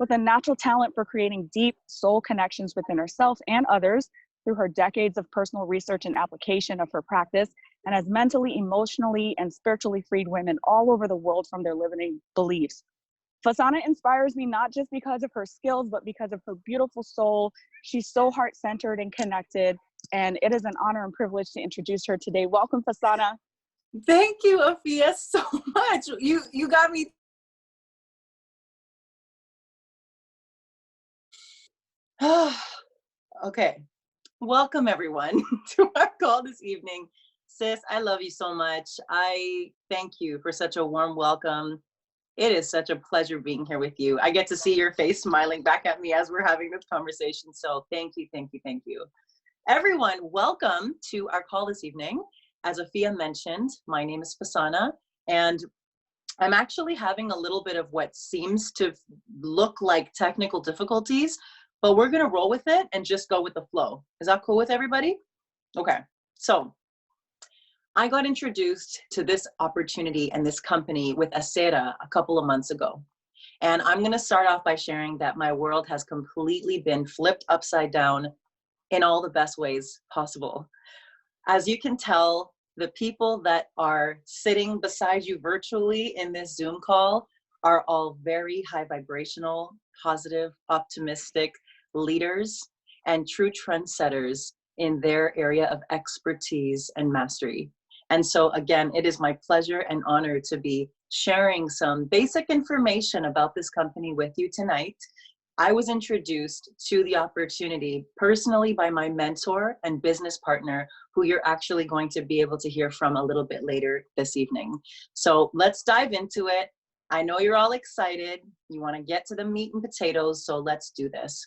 with a natural talent for creating deep soul connections within herself and others through her decades of personal research and application of her practice, and has mentally, emotionally, and spiritually freed women all over the world from their limiting beliefs. Fasana inspires me not just because of her skills, but because of her beautiful soul. She's so heart-centered and connected, and it is an honor and privilege to introduce her today. Welcome, Fasana. Thank you, Afia, so much. You got me. Okay. Welcome, everyone, to our call this evening. Sis, I love you so much. I thank you for such a warm welcome. It is such a pleasure being here with you. I get to see your face smiling back at me as we're having this conversation. So thank you, thank you, thank you. Everyone, welcome to our call this evening. As Afia mentioned, my name is Fasana, and I'm actually having a little bit of what seems to look like technical difficulties, but we're gonna roll with it and just go with the flow. Is that cool with everybody? Okay, so I got introduced to this opportunity and this company with ASCIRA a couple of months ago. And I'm gonna start off by sharing that my world has completely been flipped upside down in all the best ways possible. As you can tell, the people that are sitting beside you virtually in this Zoom call are all very high vibrational, positive, optimistic leaders and true trendsetters in their area of expertise and mastery. And so again, it is my pleasure and honor to be sharing some basic information about this company with you tonight. I was introduced to the opportunity personally by my mentor and business partner, who you're actually going to be able to hear from a little bit later this evening. So let's dive into it. I know you're all excited. You want to get to the meat and potatoes, so let's do this.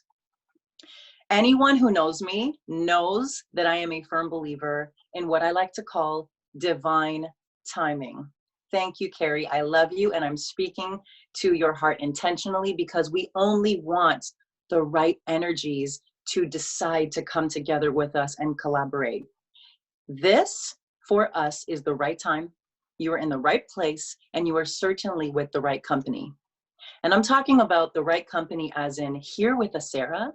Anyone who knows me knows that I am a firm believer in what I like to call divine timing. Thank you, Carrie. I love you, and I'm speaking to your heart intentionally because we only want the right energies to decide to come together with us and collaborate. This, for us, is the right time. You are in the right place, and you are certainly with the right company. And I'm talking about the right company as in here with ASCIRA,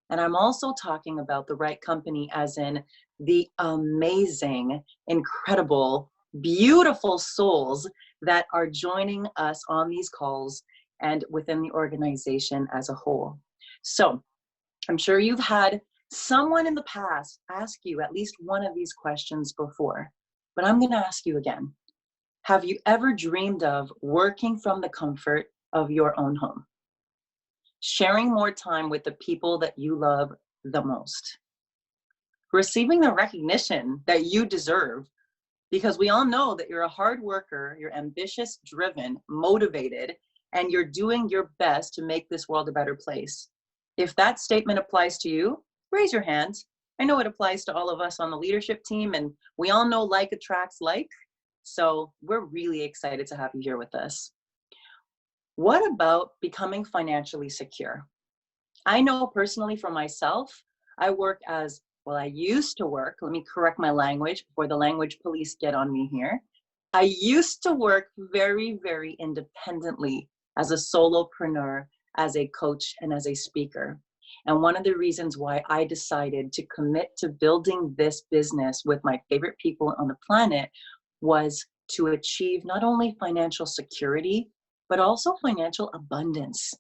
and I'm also talking about the right company as in the amazing, incredible, beautiful souls that are joining us on these calls and within the organization as a whole. So I'm sure you've had someone in the past ask you at least one of these questions before, but I'm going to ask you again. Have you ever dreamed of working from the comfort of your own home? Sharing more time with the people that you love the most? Receiving the recognition that you deserve, because we all know that you're a hard worker, you're ambitious, driven, motivated, and you're doing your best to make this world a better place. If that statement applies to you, raise your hand. I know it applies to all of us on the leadership team, and we all know like attracts like, so we're really excited to have you here with us. What about becoming financially secure? I know personally for myself, I work as, well, I used to work, let me correct my language before the language police get on me here. I used to work very, very independently as a solopreneur, as a coach, and as a speaker. And one of the reasons why I decided to commit to building this business with my favorite people on the planet was to achieve not only financial security, but also financial abundance.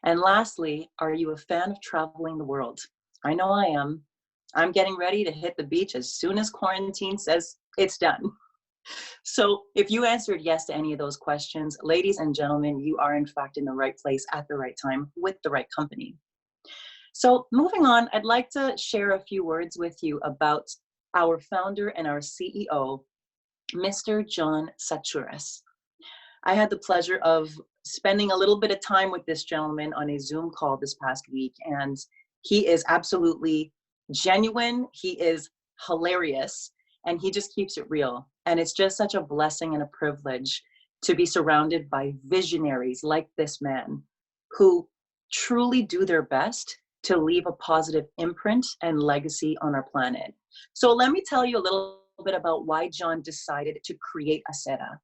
And lastly, are you a fan of traveling the world? I know I am. I'm getting ready to hit the beach as soon as quarantine says it's done. So if you answered yes to any of those questions, ladies and gentlemen, you are in fact in the right place at the right time with the right company. So moving on, I'd like to share a few words with you about our founder and our CEO, Mr. John Saturas. I had the pleasure of spending a little bit of time with this gentleman on a Zoom call this past week, and he is absolutely genuine, he is hilarious, and he just keeps it real. And it's just such a blessing and a privilege to be surrounded by visionaries like this man who truly do their best to leave a positive imprint and legacy on our planet. So let me tell you a little bit about why John decided to create ASCIRA.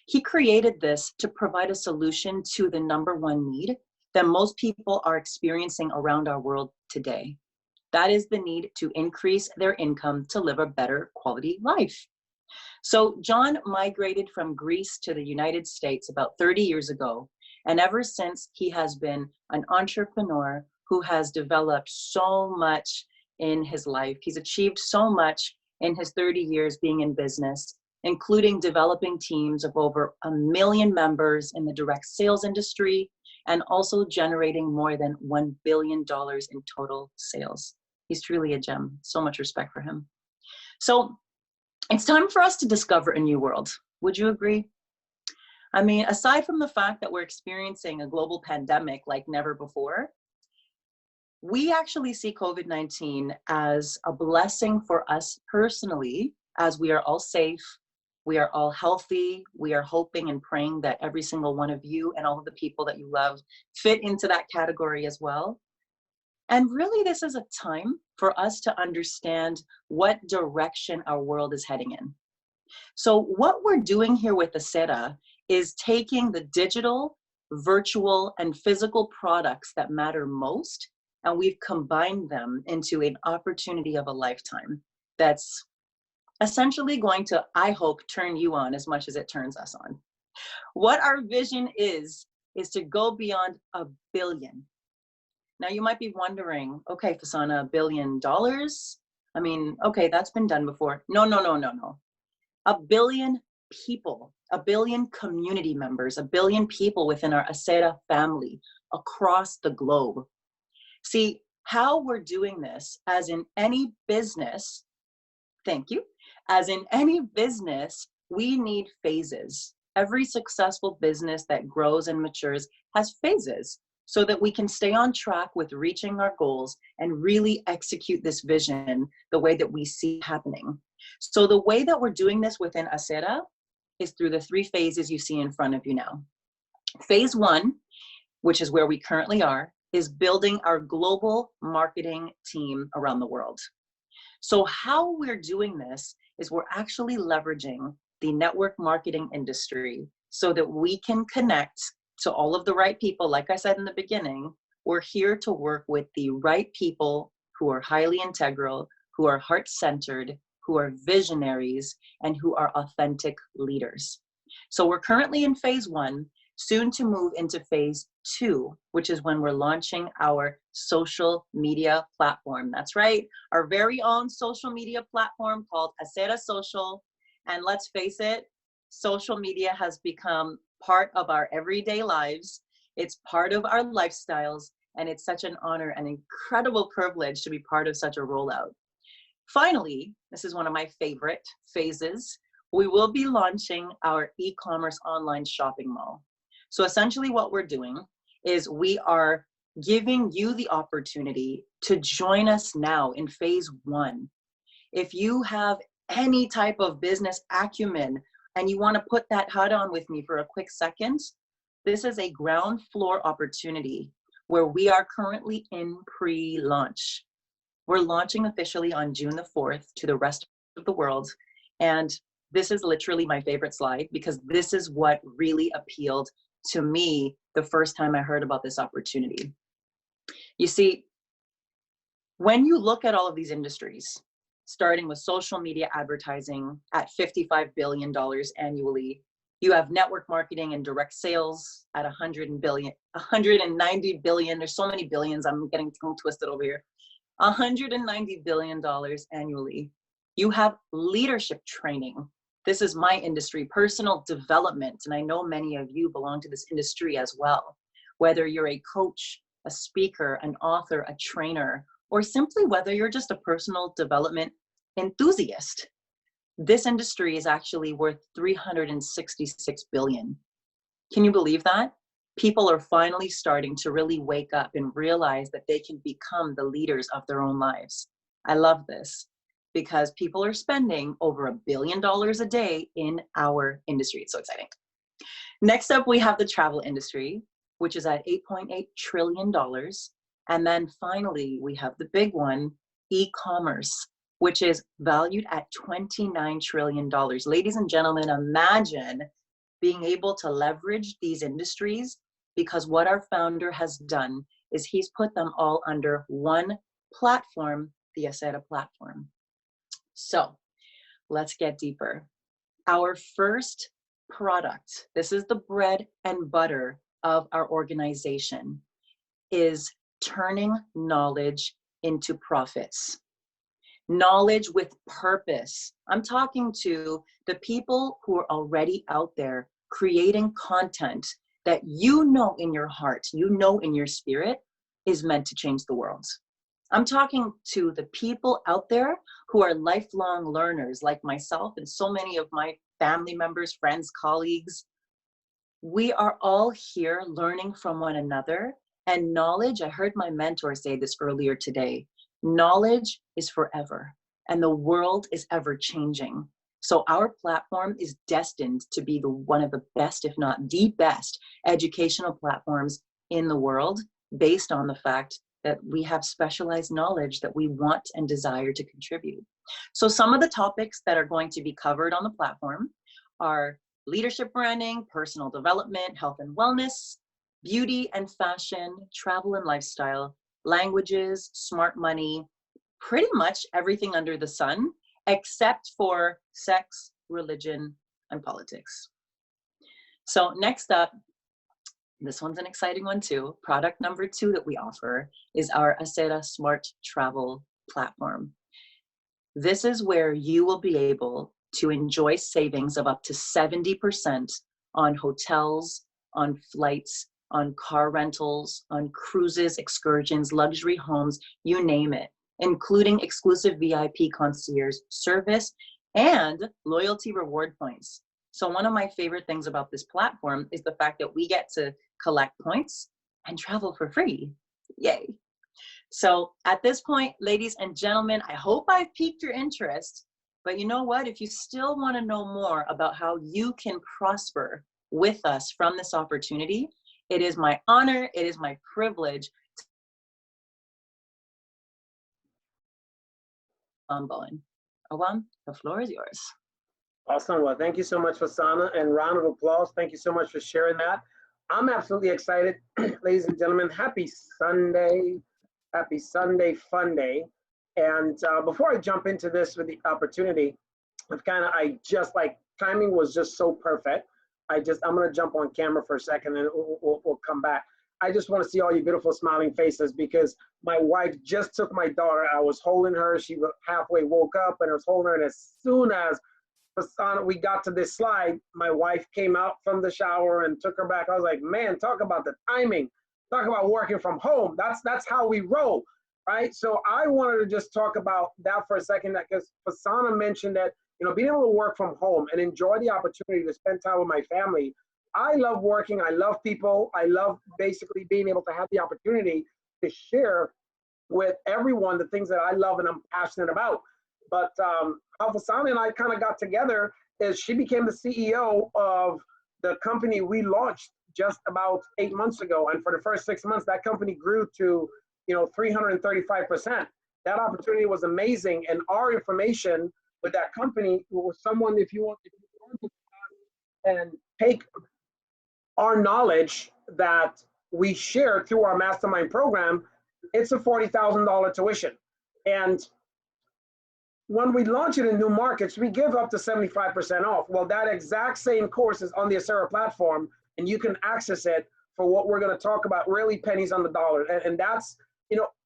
He created this to provide a solution to the number one need that most people are experiencing around our world today. That is the need to increase their income to live a better quality life. So John migrated from Greece to the United States about 30 years ago. And ever since, he has been an entrepreneur who has developed so much in his life. He's achieved so much in his 30 years being in business, including developing teams of over 1 million members in the direct sales industry, and also generating more than $1 billion in total sales. He's truly a gem. So much respect for him. So it's time for us to discover a new world. Would you agree? I mean, aside from the fact that we're experiencing a global pandemic like never before, we actually see COVID-19 as a blessing for us personally, as we are all safe, we are all healthy, we are hoping and praying that every single one of you and all of the people that you love fit into that category as well. And really, this is a time for us to understand what direction our world is heading in. So what we're doing here with ASCIRA is taking the digital, virtual, and physical products that matter most, and we've combined them into an opportunity of a lifetime that's essentially going to, I hope, turn you on as much as it turns us on. What our vision is to go beyond $1 billion. Now you might be wondering, okay, Fasana, $1 billion? I mean, okay, that's been done before. No. 1 billion people, 1 billion community members, 1 billion people within our ASCIRA family across the globe. See, how we're doing this, as in any business, thank you, as in any business, we need phases. Every successful business that grows and matures has phases, so that we can stay on track with reaching our goals and really execute this vision the way that we see happening. So the way that we're doing this within ASCIRA is through the 3 phases you see in front of you now. Phase 1, which is where we currently are, is building our global marketing team around the world. So how we're doing this is we're actually leveraging the network marketing industry so that we can connect to all of the right people. Like I said in the beginning, we're here to work with the right people who are highly integral, who are heart-centered, who are visionaries, and who are authentic leaders. So we're currently in phase 1, soon to move into phase 2, which is when we're launching our social media platform. That's right, our very own social media platform called ASCIRA Social. And let's face it, social media has become part of our everyday lives. It's part of our lifestyles, and it's such an honor and incredible privilege to be part of such a rollout. Finally, this is one of my favorite phases, we will be launching our e-commerce online shopping mall. So essentially what we're doing is we are giving you the opportunity to join us now in phase 1. If you have any type of business acumen and you want to put that hat on with me for a quick second, this is a ground floor opportunity where we are currently in pre-launch. We're launching officially on June the 4th to the rest of the world. And this is literally my favorite slide, because this is what really appealed to me the first time I heard about this opportunity. You see, when you look at all of these industries, starting with social media advertising at $55 billion annually, you have network marketing and direct sales at 190 billion. There's so many billions, I'm getting tongue twisted over here. $190 billion annually. You have leadership training. This is my industry, personal development, and I know many of you belong to this industry as well. Whether you're a coach, a speaker, an author, a trainer, or simply whether you're just a personal development enthusiast, this industry is actually worth $366 billion. Can you believe that? People are finally starting to really wake up and realize that they can become the leaders of their own lives. I love this, because people are spending over $1 billion a day in our industry. It's so exciting. Next up, we have the travel industry, which is at $8.8 trillion. And then finally, we have the big one, e-commerce, which is valued at $29 trillion. Ladies and gentlemen, imagine being able to leverage these industries because what our founder has done is he's put them all under one platform, the ASCIRA platform. So let's get deeper. Our first product, this is the bread and butter of our organization, is turning knowledge into profits. Knowledge with purpose. I'm talking to the people who are already out there creating content that you know in your heart, you know in your spirit is meant to change the world. I'm talking to the people out there who are lifelong learners like myself and so many of my family members, friends, colleagues. We are all here learning from one another, and knowledge, I heard my mentor say this earlier today, knowledge is forever and the world is ever changing. So our platform is destined to be one of the best, if not the best, educational platforms in the world, based on the fact that we have specialized knowledge that we want and desire to contribute. So some of the topics that are going to be covered on the platform are leadership branding, personal development, health and wellness, beauty and fashion, travel and lifestyle, languages, smart money, pretty much everything under the sun, except for sex, religion, and politics. So next up, this one's an exciting one too. Product number 2 that we offer is our ASCIRA Smart Travel platform. This is where you will be able to enjoy savings of up to 70% on hotels, on flights, on car rentals, on cruises, excursions, luxury homes, you name it, including exclusive VIP concierge service and loyalty reward points. So one of my favorite things about this platform is the fact that we get to collect points and travel for free. Yay. So at this point, ladies and gentlemen, I hope I've piqued your interest, but you know what? If you still want to know more about how you can prosper with us from this opportunity, it is my honor, it is my privilege. Obom Bowen. Obom, the floor is yours. Awesome. Well, thank you so much, Fasana, and round of applause. Thank you so much for sharing that. I'm absolutely excited, ladies and gentlemen. Happy Sunday. Happy Sunday fun day. And before I jump into this with the opportunity, timing was just so perfect. I'm going to jump on camera for a second and we'll come back. I just want to see all you beautiful smiling faces because my wife just took my daughter. I was holding her. She halfway woke up and I was holding her. And as soon as Fasana, we got to this slide, my wife came out from the shower and took her back. I was like, man, talk about the timing. Talk about working from home. That's how we roll, right? So I wanted to just talk about that for a second, because Fasana mentioned that, being able to work from home and enjoy the opportunity to spend time with my family. I love working. I love people. I love basically being able to have the opportunity to share with everyone the things that I love and I'm passionate about. But how Fasana and I kind of got together is she became the CEO of the company we launched just about 8 months ago. And for the first 6 months, that company grew to 335%. That opportunity was amazing. And our information with that company was someone, if you want to and take our knowledge that we share through our mastermind program, it's a $40,000 tuition. And when we launch it in new markets, we give up to 75% off. Well, that exact same course is on the ASCIRA platform, and you can access it for what we're going to talk about, really pennies on the dollar. And that's,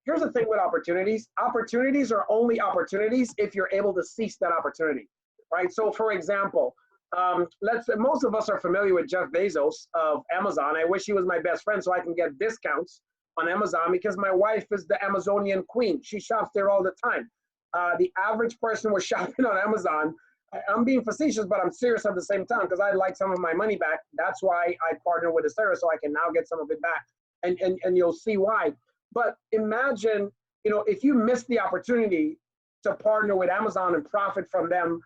here's the thing with opportunities. Opportunities are only opportunities if you're able to seize that opportunity, right? So for example, most of us are familiar with Jeff Bezos of Amazon. I wish he was my best friend so I can get discounts on Amazon because my wife is the Amazonian queen. She shops there all the time. The average person was shopping on Amazon. I'm being facetious, but I'm serious at the same time because I'd like some of my money back. That's why I partner with ASCIRA so I can now get some of it back. And you'll see why. But imagine, if you missed the opportunity to partner with Amazon and profit from them,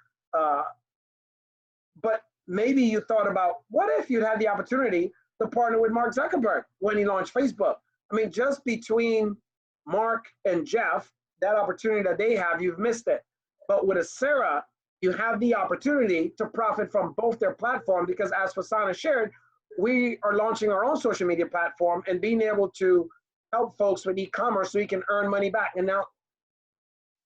but maybe you thought about, what if you'd had the opportunity to partner with Mark Zuckerberg when he launched Facebook? I mean, just between Mark and Jeff, that opportunity that they have, you've missed it. But with ASCIRA, you have the opportunity to profit from both their platform because as Fasana shared, we are launching our own social media platform and being able to help folks with e-commerce so you can earn money back. And now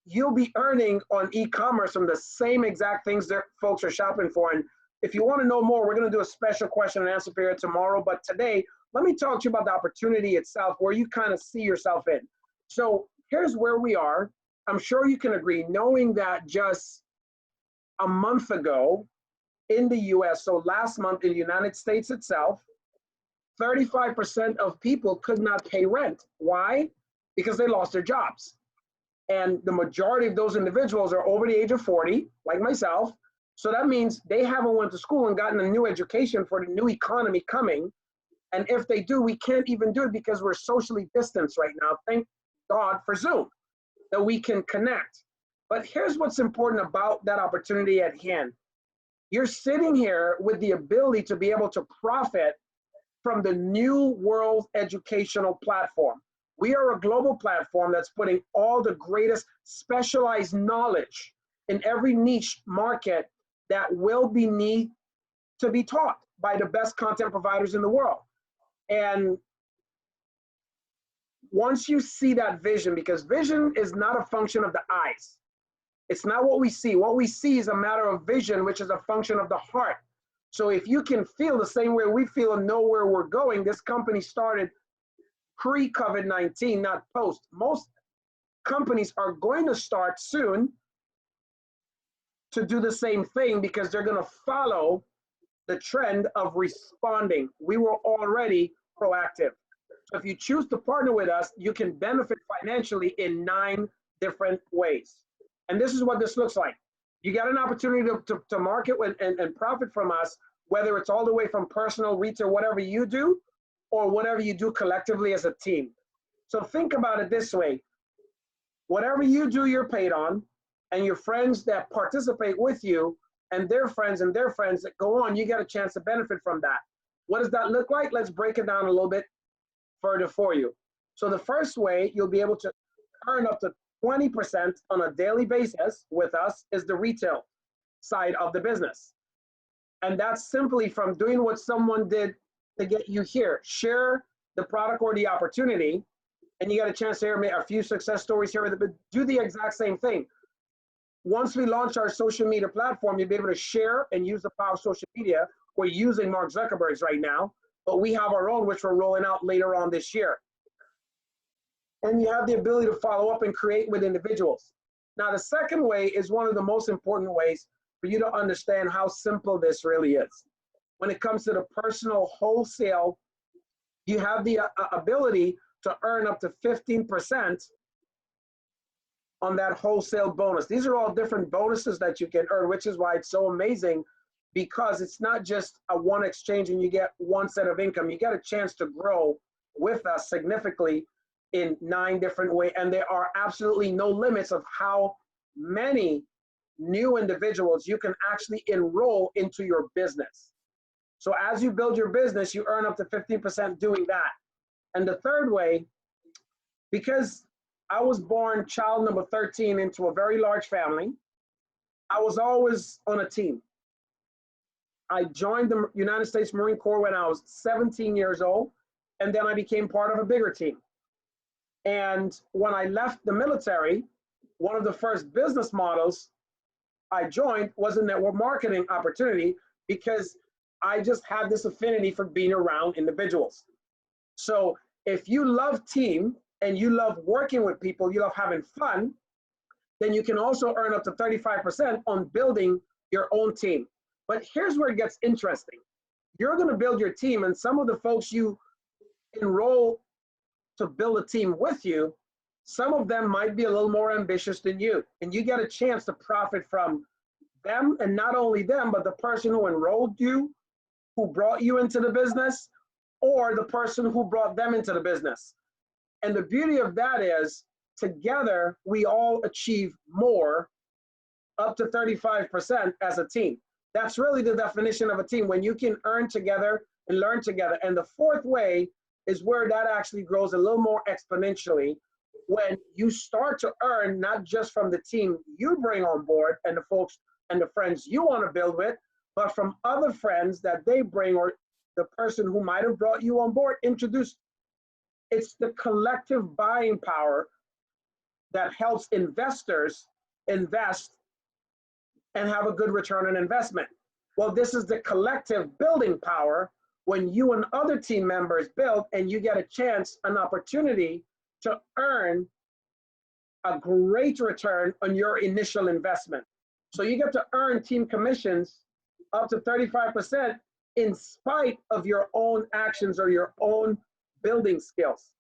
you'll be earning on e-commerce from the same exact things that folks are shopping for. And if you want to know more, we're going to do a special question and answer period tomorrow. But today, let me talk to you about the opportunity itself, where you kind of see yourself in. So here's where we are. I'm sure you can agree, knowing that just a month ago in the US, so last month in the United States itself, 35% of people could not pay rent. Why? Because they lost their jobs. And the majority of those individuals are over the age of 40, like myself. So that means they haven't went to school and gotten a new education for the new economy coming. And if they do, we can't even do it because we're socially distanced right now. Thank God for Zoom, that we can connect. But here's what's important about that opportunity at hand. You're sitting here with the ability to be able to profit from the new world educational platform. We are a global platform that's putting all the greatest specialized knowledge in every niche market that will be need to be taught by the best content providers in the world. And once you see that vision, because vision is not a function of the eyes. It's not what we see. What we see is a matter of vision, which is a function of the heart. So if you can feel the same way we feel and know where we're going, this company started pre-COVID-19, not post. Most companies are going to start soon to do the same thing because they're going to follow the trend of responding. We were already proactive. So if you choose to partner with us, you can benefit financially in 9 different ways. And this is what this looks like. You got an opportunity to market with and profit from us, whether it's all the way from personal, retail, whatever you do, or whatever you do collectively as a team. So think about it this way. Whatever you do, you're paid on, and your friends that participate with you and their friends that go on, you get a chance to benefit from that. What does that look like? Let's break it down a little bit further for you. So the first way you'll be able to earn up to 20% on a daily basis with us is the retail side of the business. And that's simply from doing what someone did to get you here. Share the product or the opportunity, and you got a chance to hear a few success stories here, but do the exact same thing. Once we launch our social media platform, you'll be able to share and use the power of social media. We're using Mark Zuckerberg's right now, but we have our own, which we're rolling out later on this year. And you have the ability to follow up and create with individuals. Now, the second way is one of the most important ways for you to understand how simple this really is. When it comes to the personal wholesale, you have the ability to earn up to 15% on that wholesale bonus. These are all different bonuses that you can earn, which is why it's so amazing, because it's not just a one exchange and you get one set of income. You get a chance to grow with us significantly in 9 different ways. And there are absolutely no limits of how many new individuals you can actually enroll into your business. So as you build your business, you earn up to 15% doing that. And the third way, because I was born child number 13 into a very large family, I was always on a team. I joined the United States Marine Corps when I was 17 years old, and then I became part of a bigger team. And when I left the military, one of the first business models I joined was a network marketing opportunity, because I just had this affinity for being around individuals. So if you love team and you love working with people, you love having fun, then you can also earn up to 35% on building your own team. But here's where it gets interesting. You're going to build your team, and some of the folks you enroll to build a team with you, some of them might be a little more ambitious than you, and you get a chance to profit from them, and not only them, but the person who enrolled you, who brought you into the business, or the person who brought them into the business. And the beauty of that is, together, we all achieve more, up to 35% as a team. That's really the definition of a team, when you can earn together and learn together. And the fourth way is where that actually grows a little more exponentially, when you start to earn not just from the team you bring on board and the folks and the friends you want to build with, but from other friends that they bring or the person who might have brought you on board introduced. It's the collective buying power that helps investors invest and have a good return on investment. Well, this is the collective building power when you and other team members build and you get a chance, an opportunity to earn a great return on your initial investment. So you get to earn team commissions up to 35% in spite of your own actions or your own building skills.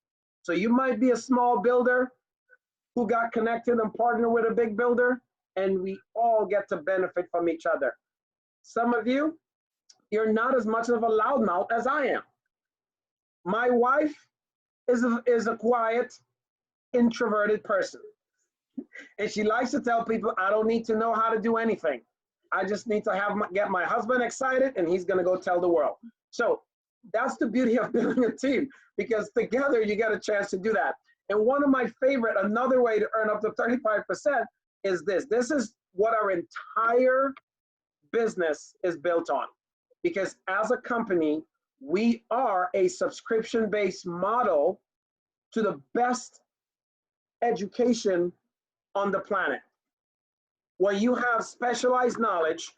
So you might be a small builder who got connected and partnered with a big builder, and we all get to benefit from each other. Some of you, you're not as much of a loudmouth as I am. My wife is a quiet, introverted person. And she likes to tell people, I don't need to know how to do anything. I just need to get my husband excited and he's gonna go tell the world. So that's the beauty of building a team, because together you get a chance to do that. And one of my favorite, another way to earn up to 35% is this. This is what our entire business is built on. Because as a company, we are a subscription-based model to the best education on the planet. Where you have specialized knowledge,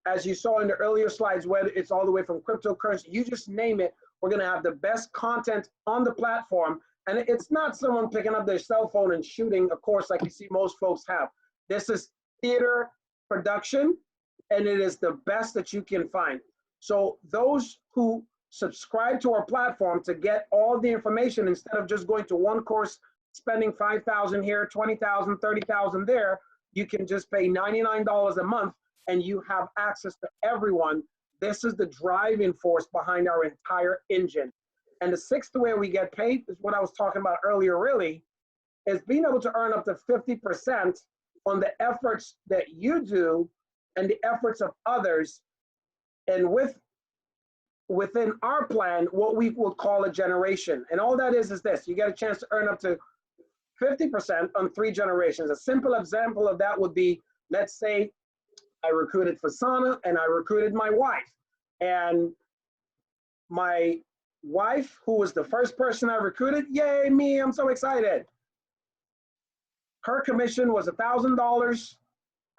as you saw in the earlier slides, whether it's all the way from cryptocurrency, you just name it, we're gonna have the best content on the platform. And it's not someone picking up their cell phone and shooting a course like you see most folks have. This is theater production, and it is the best that you can find. So those who subscribe to our platform to get all the information, instead of just going to one course, spending $5,000 here, $20,000, $30,000 there, you can just pay $99 a month and you have access to everyone. This is the driving force behind our entire engine. And the sixth way we get paid is what I was talking about earlier, really, is being able to earn up to 50% on the efforts that you do and the efforts of others. And within our plan, what we would call a generation. And all that is this: you get a chance to earn up to 50% on 3 generations. A simple example of that would be, let's say I recruited Fasana and I recruited my wife. And my wife, who was the first person I recruited, yay me, I'm so excited. Her commission was $1,000.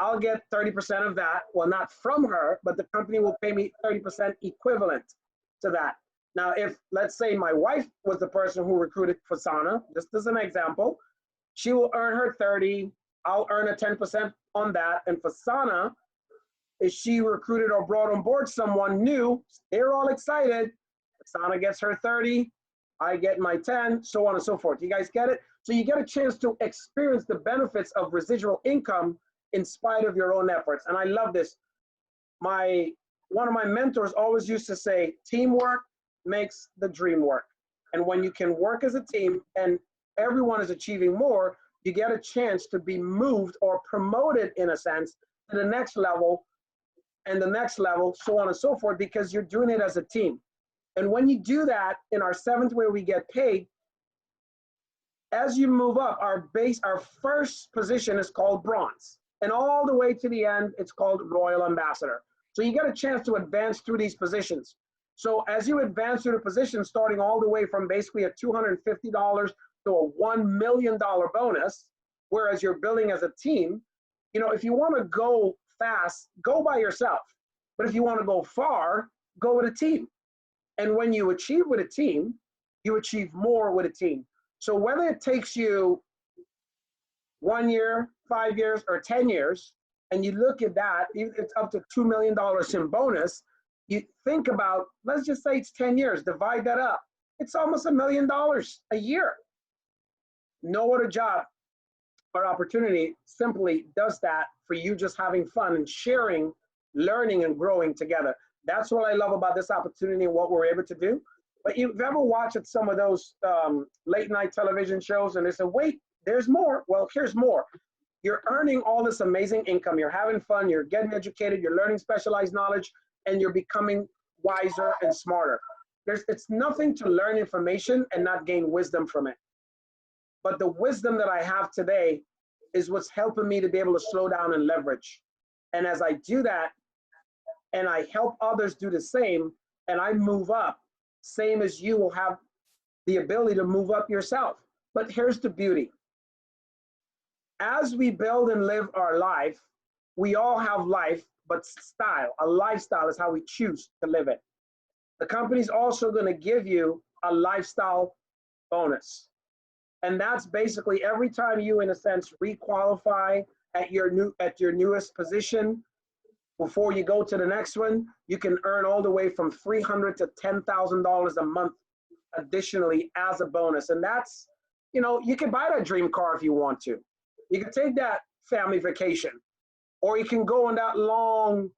I'll get 30% of that. Well, not from her, but the company will pay me 30% equivalent to that. Now, if let's say my wife was the person who recruited Fasana, just as an example, she will earn her 30, I'll earn a 10% on that. And Fasana, if she recruited or brought on board someone new, they're all excited. Fasana gets her 30, I get my 10, so on and so forth. You guys get it? So you get a chance to experience the benefits of residual income in spite of your own efforts. And I love this. One of my mentors always used to say, teamwork makes the dream work. And when you can work as a team and everyone is achieving more, you get a chance to be moved or promoted, in a sense, to the next level and the next level, so on and so forth, because you're doing it as a team. And when you do that, in our 7th way we get paid, as you move up, our first position is called bronze. And all the way to the end, it's called Royal Ambassador. So you get a chance to advance through these positions. So as you advance through the position, starting all the way from basically a $250 to a $1 million bonus, whereas you're building as a team, you know, if you want to go fast, go by yourself. But if you want to go far, go with a team. And when you achieve with a team, you achieve more with a team. So whether it takes you 1 year, 5 years, or 10 years, and you look at that, it's up to $2 million in bonus, you think about, let's just say it's 10 years, divide that up. It's almost $1 million a year. No other job or opportunity simply does that for you, just having fun and sharing, learning and growing together. That's what I love about this opportunity and what we're able to do. But you've ever watched some of those late night television shows and they say, wait, there's more. Well, here's more. You're earning all this amazing income. You're having fun. You're getting educated. You're learning specialized knowledge, and you're becoming wiser and smarter. It's nothing to learn information and not gain wisdom from it. But the wisdom that I have today is what's helping me to be able to slow down and leverage. And as I do that, and I help others do the same, and I move up, same as you will have the ability to move up yourself. But here's the beauty. As we build and live our life, we all have life, but style, a lifestyle is how we choose to live it. The company's also going to give you a lifestyle bonus. And that's basically every time you, in a sense, requalify at your newest position, before you go to the next one, you can earn all the way from $300 to $10,000 a month additionally as a bonus. And that's, you know, you can buy that dream car if you want to. You can take that family vacation, or you can go on that long,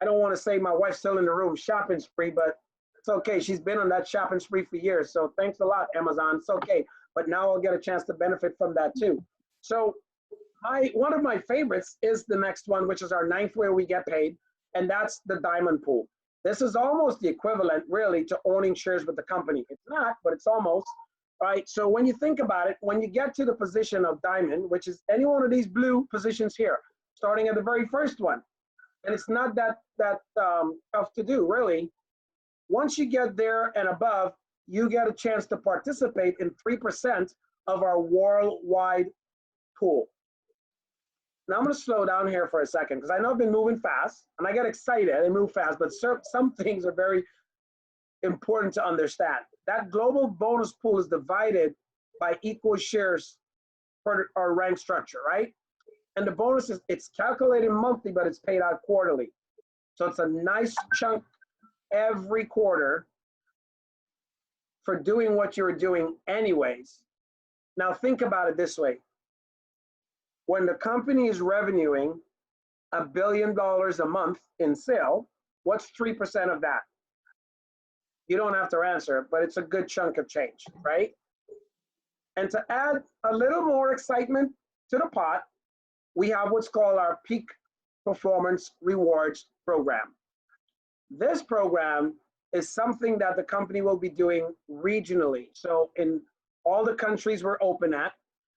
I don't want to say my wife's still in the room, shopping spree, but it's okay. She's been on that shopping spree for years. So thanks a lot, Amazon. It's okay. But now I'll get a chance to benefit from that too. So one of my favorites is the next one, which is our 9th where we get paid, and that's the diamond pool. This is almost the equivalent, really, to owning shares with the company. It's not, but it's almost, right? So when you think about it, when you get to the position of diamond, which is any one of these blue positions here, starting at the very first one, and it's not that tough to do, really. Once you get there and above, you get a chance to participate in 3% of our worldwide pool. Now I'm going to slow down here for a second because I know I've been moving fast and I get excited and move fast, but some things are very important to understand. That global bonus pool is divided by equal shares for our rank structure, right? And the bonus is, it's calculated monthly, but it's paid out quarterly. So it's a nice chunk every quarter for doing what you're doing anyways. Now think about it this way. When the company is revenuing $1 billion a month in sale, what's 3% of that? You don't have to answer, but it's a good chunk of change, right? And to add a little more excitement to the pot, we have what's called our Peak Performance Rewards Program. This program is something that the company will be doing regionally. So in all the countries we're open at,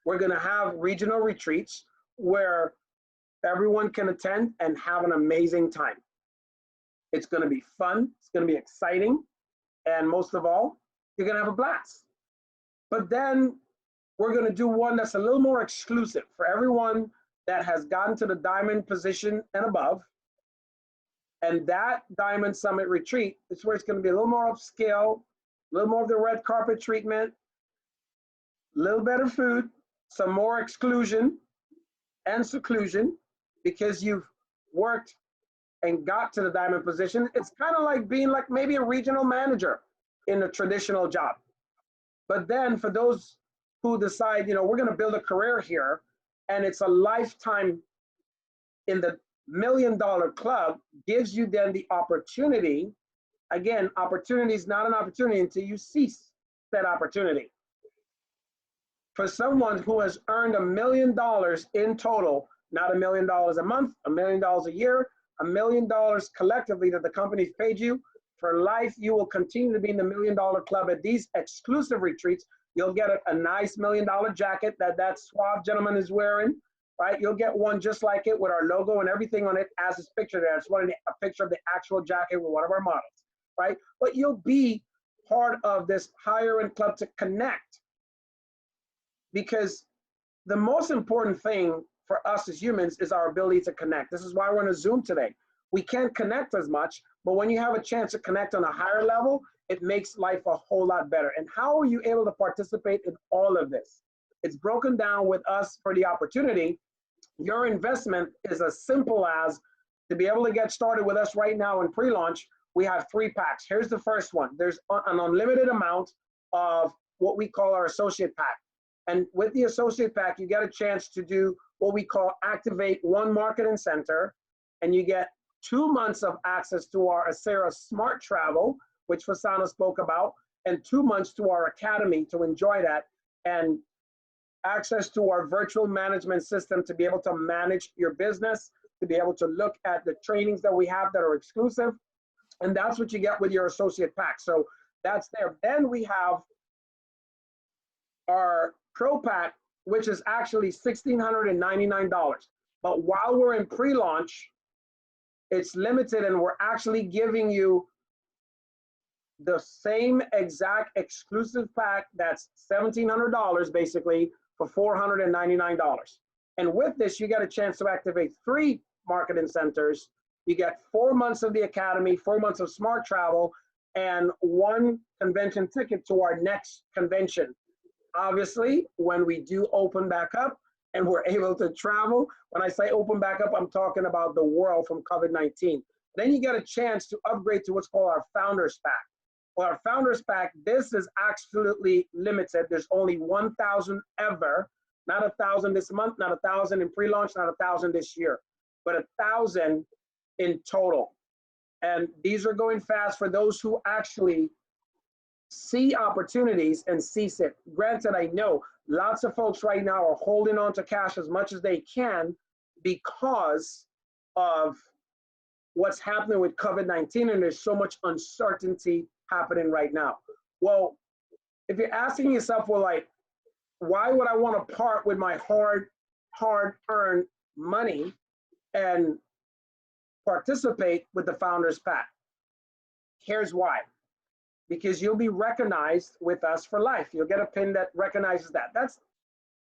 we're going to have regional retreats where everyone can attend and have an amazing time. It's going to be fun. It's going to be exciting. And most of all, you're going to have a blast. But then we're going to do one that's a little more exclusive for everyone that has gotten to the diamond position and above. And that Diamond Summit retreat is where it's going to be a little more upscale, a little more of the red carpet treatment, a little better food, some more exclusion and seclusion, because you've worked and got to the diamond position. It's kind of like being like maybe a regional manager in a traditional job. But then for those who decide, you know, we're going to build a career here, and it's a lifetime in the $1 million club, gives you then the opportunity. Again, opportunity is not an opportunity until you cease that opportunity. For someone who has earned $1 million in total, not $1 million a month, $1 million a year, $1 million collectively that the company's paid you, for life, you will continue to be in the $1 million club. At these exclusive retreats, you'll get a nice $1 million jacket that suave gentleman is wearing, right? You'll get one just like it with our logo and everything on it as it's pictured there. It's a picture of the actual jacket with one of our models, right? But you'll be part of this higher end club to connect, because the most important thing for us as humans is our ability to connect. This is why we're on a Zoom today. We can't connect as much, but when you have a chance to connect on a higher level, it makes life a whole lot better. And how are you able to participate in all of this? It's broken down with us for the opportunity. Your investment is as simple as to be able to get started with us right now in pre-launch. We have 3 packs. Here's the first one. There's an unlimited amount of what we call our associate pack. And with the associate pack, you get a chance to do what we call activate one marketing center, and you get 2 months of access to our ASCIRA Smart Travel, which Fasana spoke about, and 2 months to our academy to enjoy that, and access to our virtual management system to be able to manage your business, to be able to look at the trainings that we have that are exclusive. And that's what you get with your associate pack. So that's there. Then we have our Pro Pack, which is actually $1,699. But while we're in pre-launch, it's limited, and we're actually giving you the same exact exclusive pack that's $1,700 basically for $499. And with this, you get a chance to activate 3 marketing centers. You get 4 months of the academy, 4 months of smart travel, and 1 convention ticket to our next convention. Obviously, when we do open back up and we're able to travel, when I say open back up, I'm talking about the world from COVID-19. Then you get a chance to upgrade to what's called our Founders Pack. Well, our Founders Pack, this is absolutely limited. There's only 1,000 ever, not 1,000 this month, not 1,000 in pre-launch, not 1,000 this year, but 1,000 in total. And these are going fast for those who actually see opportunities and seize it. Granted, I know lots of folks right now are holding on to cash as much as they can because of what's happening with COVID-19, and there's so much uncertainty happening right now. Well, if you're asking yourself, well, like, why would I want to part with my hard-earned money and participate with the Founders Pack? Here's why. Because you'll be recognized with us for life. You'll get a pin that recognizes that.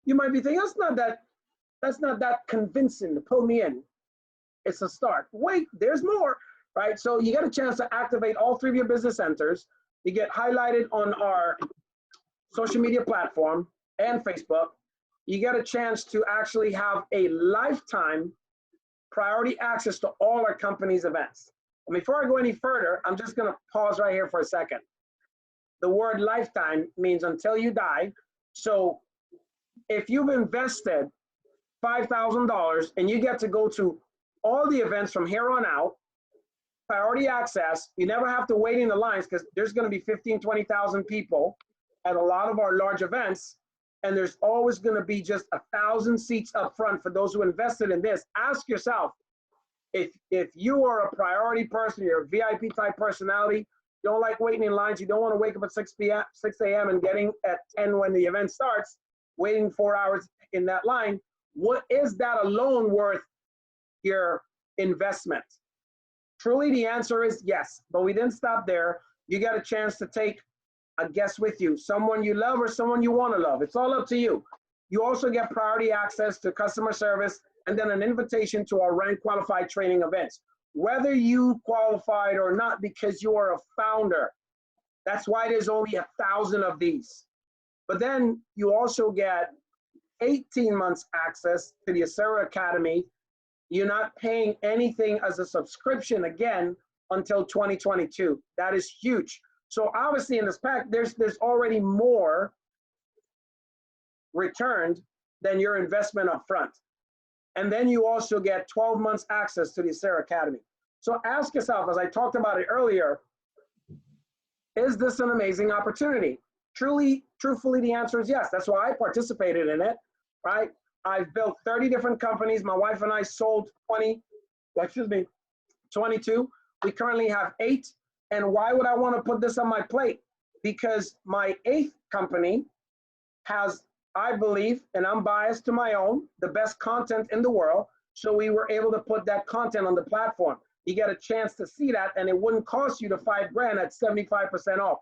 You might be thinking, that's not that convincing to pull me in. It's a start. Wait, there's more, right? So you get a chance to activate all 3 of your business centers. You get highlighted on our social media platform and Facebook. You get a chance to actually have a lifetime priority access to all our company's events. And before I go any further, I'm just gonna pause right here for a second. The word lifetime means until you die. So if you've invested $5,000 and you get to go to all the events from here on out, priority access, you never have to wait in the lines because there's gonna be 15, 20,000 people at a lot of our large events. And there's always gonna be just 1,000 seats up front for those who invested in this. Ask yourself, if you are a priority person, you're a VIP type personality, you don't like waiting in lines, you don't want to wake up at 6 a.m. and getting at 10 when the event starts, waiting 4 hours in that line, what is that alone worth your investment? Truly, the answer is yes, but we didn't stop there. You got a chance to take a guest with you, someone you love or someone you want to love. It's all up to you. You also get priority access to customer service and then an invitation to our rank qualified training events. Whether you qualified or not because you are a founder, that's why there's only 1,000 of these. But then you also get 18 months access to the ASCIRA Academy. You're not paying anything as a subscription again until 2022. That is huge. So obviously in this pack, there's already more returned than your investment up front. And then you also get 12 months access to the ASCIRA Academy. So ask yourself, as I talked about it earlier, is this an amazing opportunity? Truthfully, the answer is yes. That's why I participated in it, right? I've built 30 different companies. My wife and I sold 22. We currently have 8. And why would I want to put this on my plate? Because my 8th company has, I believe, and I'm biased to my own, the best content in the world. So we were able to put that content on the platform. You get a chance to see that, and it wouldn't cost you the $5,000 at 75% off.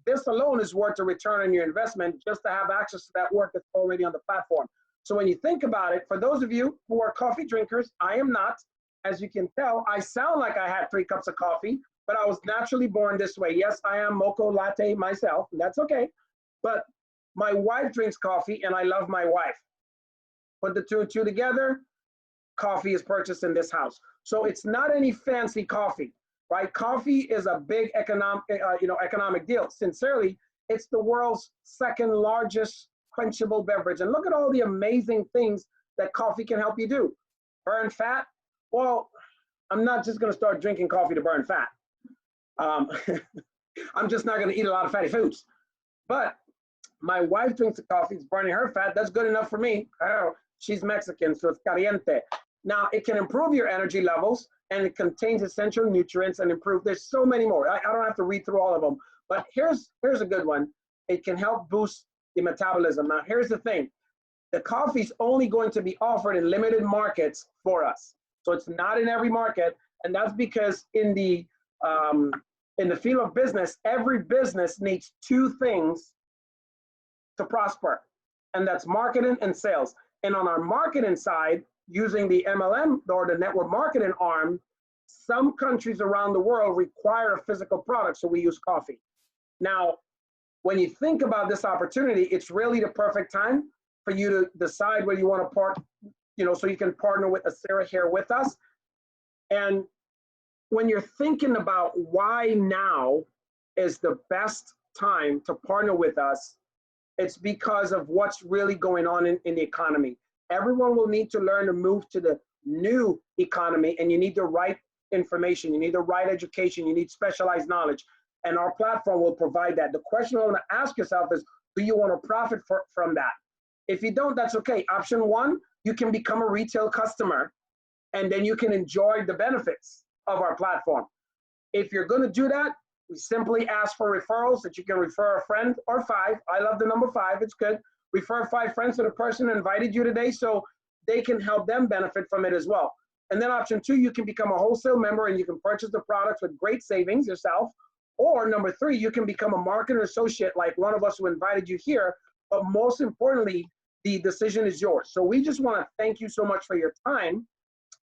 This alone is worth a return on your investment just to have access to that work that's already on the platform. So when you think about it, for those of you who are coffee drinkers, I am not. As you can tell, I sound like I had 3 cups of coffee, but I was naturally born this way. Yes, I am mocha latte myself, and that's okay. But my wife drinks coffee, and I love my wife. Put the 2 and 2 together, coffee is purchased in this house. So it's not any fancy coffee, right? Coffee is a big economic deal. Sincerely, it's the world's 2nd largest quenchable beverage. And look at all the amazing things that coffee can help you do. Burn fat? Well, I'm not just gonna start drinking coffee to burn fat. I'm just not gonna eat a lot of fatty foods. But my wife drinks the coffee, it's burning her fat, that's good enough for me. Oh, she's Mexican, so it's caliente. Now, it can improve your energy levels, and it contains essential nutrients and improve, there's so many more. I don't have to read through all of them, but here's a good one. It can help boost the metabolism. Now, here's the thing. The coffee's only going to be offered in limited markets for us. So it's not in every market, and that's because in the In the field of business, every business needs two things to prosper, and that's marketing and sales. And on our marketing side, using the MLM or the network marketing arm, some countries around the world require a physical product, so we use coffee. Now, when you think about this opportunity, it's really the perfect time for you to decide where you want to part, so you can partner with ASCIRA here with us. And when you're thinking about why now is the best time to partner with us, it's because of what's really going on in the economy. Everyone will need to learn to move to the new economy, and you need the right information, you need the right education, you need specialized knowledge, and our platform will provide that. The question you want to ask yourself is, do you want to profit from that? If you don't, that's okay. Option one, you can become a retail customer, and then you can enjoy the benefits of our platform. If you're going to do that, we simply ask for referrals that you can refer a friend or five. I love the number 5. It's good. Refer 5 friends to the person who invited you today so they can help them benefit from it as well. And then option 2, you can become a wholesale member and you can purchase the products with great savings yourself. Or number 3, you can become a marketer associate like one of us who invited you here. But most importantly, the decision is yours. So we just want to thank you so much for your time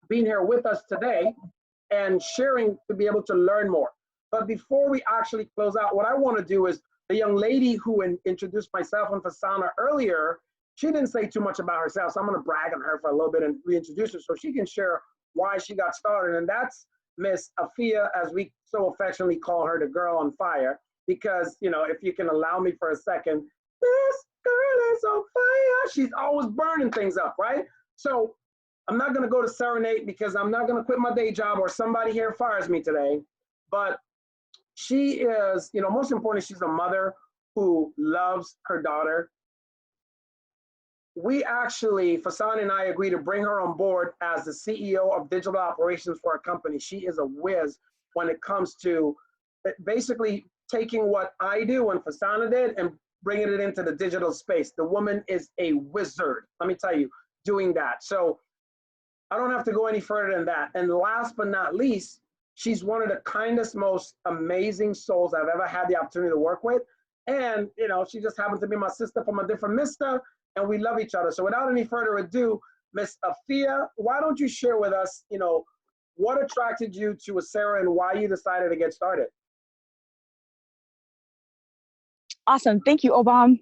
being here with us today and sharing to be able to learn more. But before we actually close out, what I want to do is, the young lady who introduced myself and Fasana earlier, she didn't say too much about herself, so I'm going to brag on her for a little bit and reintroduce her so she can share why she got started. And that's Miss Afia, as we so affectionately call her, the girl on fire, because, if you can allow me for a second, this girl is on fire. She's always burning things up, right? So I'm not going to go to serenade because I'm not going to quit my day job or somebody here fires me today. But she is, most importantly, she's a mother who loves her daughter. We actually, Fasana and I agreed to bring her on board as the CEO of digital operations for our company. She is a whiz when it comes to basically taking what I do and Fasana did and bringing it into the digital space. The woman is a wizard, let me tell you, doing that. So I don't have to go any further than that. And last but not least, she's one of the kindest, most amazing souls I've ever had the opportunity to work with. And, she just happens to be my sister from a different mister, and we love each other. So without any further ado, Miss Afia, why don't you share with us, what attracted you to ASCIRA and why you decided to get started? Awesome. Thank you, Obom.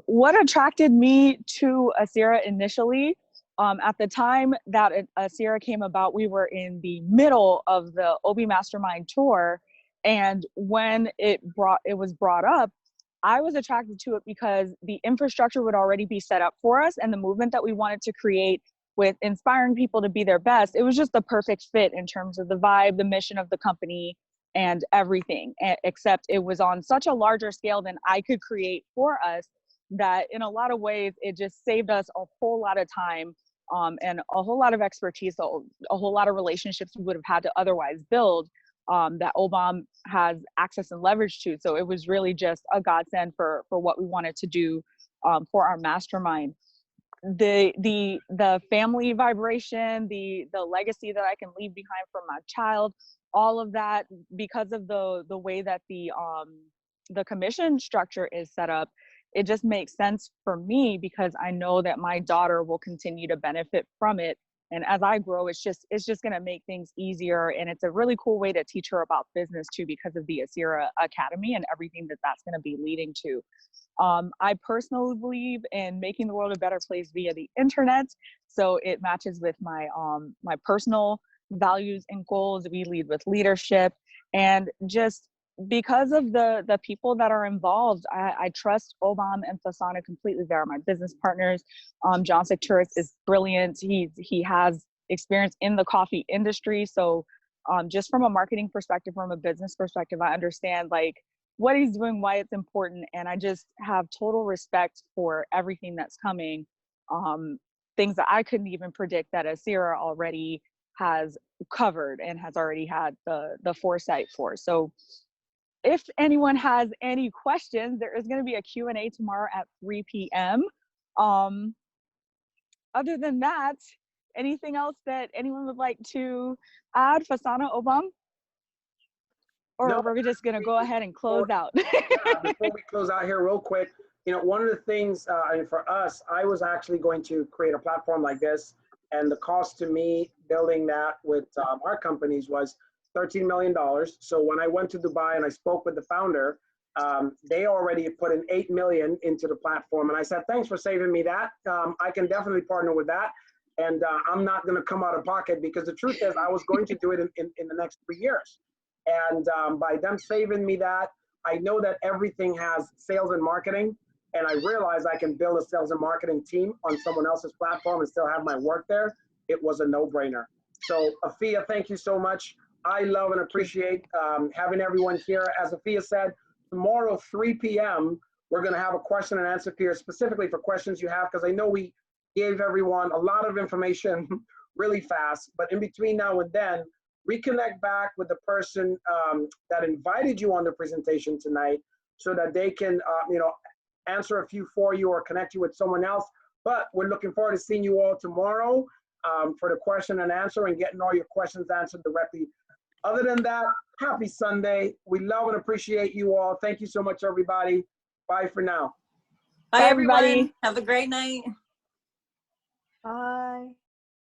What attracted me to ASCIRA initially, at the time that ASCIRA came about, we were in the middle of the OB Mastermind tour. And when it was brought up, I was attracted to it because the infrastructure would already be set up for us, and the movement that we wanted to create with inspiring people to be their best, it was just the perfect fit in terms of the vibe, the mission of the company, and everything, except it was on such a larger scale than I could create for us, that in a lot of ways, it just saved us a whole lot of time, and a whole lot of expertise, a whole lot of relationships we would have had to otherwise build, that Obom has access and leverage to. So it was really just a godsend for what we wanted to do, for our mastermind. The family vibration, the legacy that I can leave behind for my child, all of that, because of the way that the commission structure is set up, it just makes sense for me because I know that my daughter will continue to benefit from it. And as I grow, it's just going to make things easier. And it's a really cool way to teach her about business too, because of the ASCIRA Academy and everything that's going to be leading to. I personally believe in making the world a better place via the internet. So it matches with my my personal values and goals. We lead with leadership, and just because of the people that are involved, I trust Obom and Fasana completely. They're my business partners. John Secturis is brilliant. He has experience in the coffee industry. So just from a marketing perspective, from a business perspective, I understand like what he's doing, why it's important. And I just have total respect for everything that's coming. Things that I couldn't even predict that ASCIRA already has covered and has already had the foresight for. So if anyone has any questions, there is going to be a Q&A tomorrow at 3 p.m. Other than that, anything else that anyone would like to add? Fasana, Obom? Or No, we're just gonna go ahead and close out. before we close out here real quick, you know, one of the things, and for us, I was actually going to create a platform like this, and the cost to me building that with our companies was $13 million. So when I went to Dubai and I spoke with the founder, they already put in 8 million into the platform. And I said, thanks for saving me that. I can definitely partner with that. And I'm not going to come out of pocket, because the truth is I was going to do it in the next 3 years. And by them saving me that, I know that everything has sales and marketing. And I realized I can build a sales and marketing team on someone else's platform and still have my work there. It was a no-brainer. So Afia, thank you so much. I love and appreciate having everyone here. As Afia said, tomorrow, 3 p.m., we're going to have a question and answer period specifically for questions you have, because I know we gave everyone a lot of information really fast. But in between now and then, reconnect back with the person that invited you on the presentation tonight, so that they can, you know, answer a few for you or connect you with someone else. But we're looking forward to seeing you all tomorrow for the question and answer and getting all your questions answered directly. Other than that, happy Sunday. We love and appreciate you all. Thank you so much, everybody. Bye for now. Bye, Bye, everyone. everybody. Have a great night. Bye.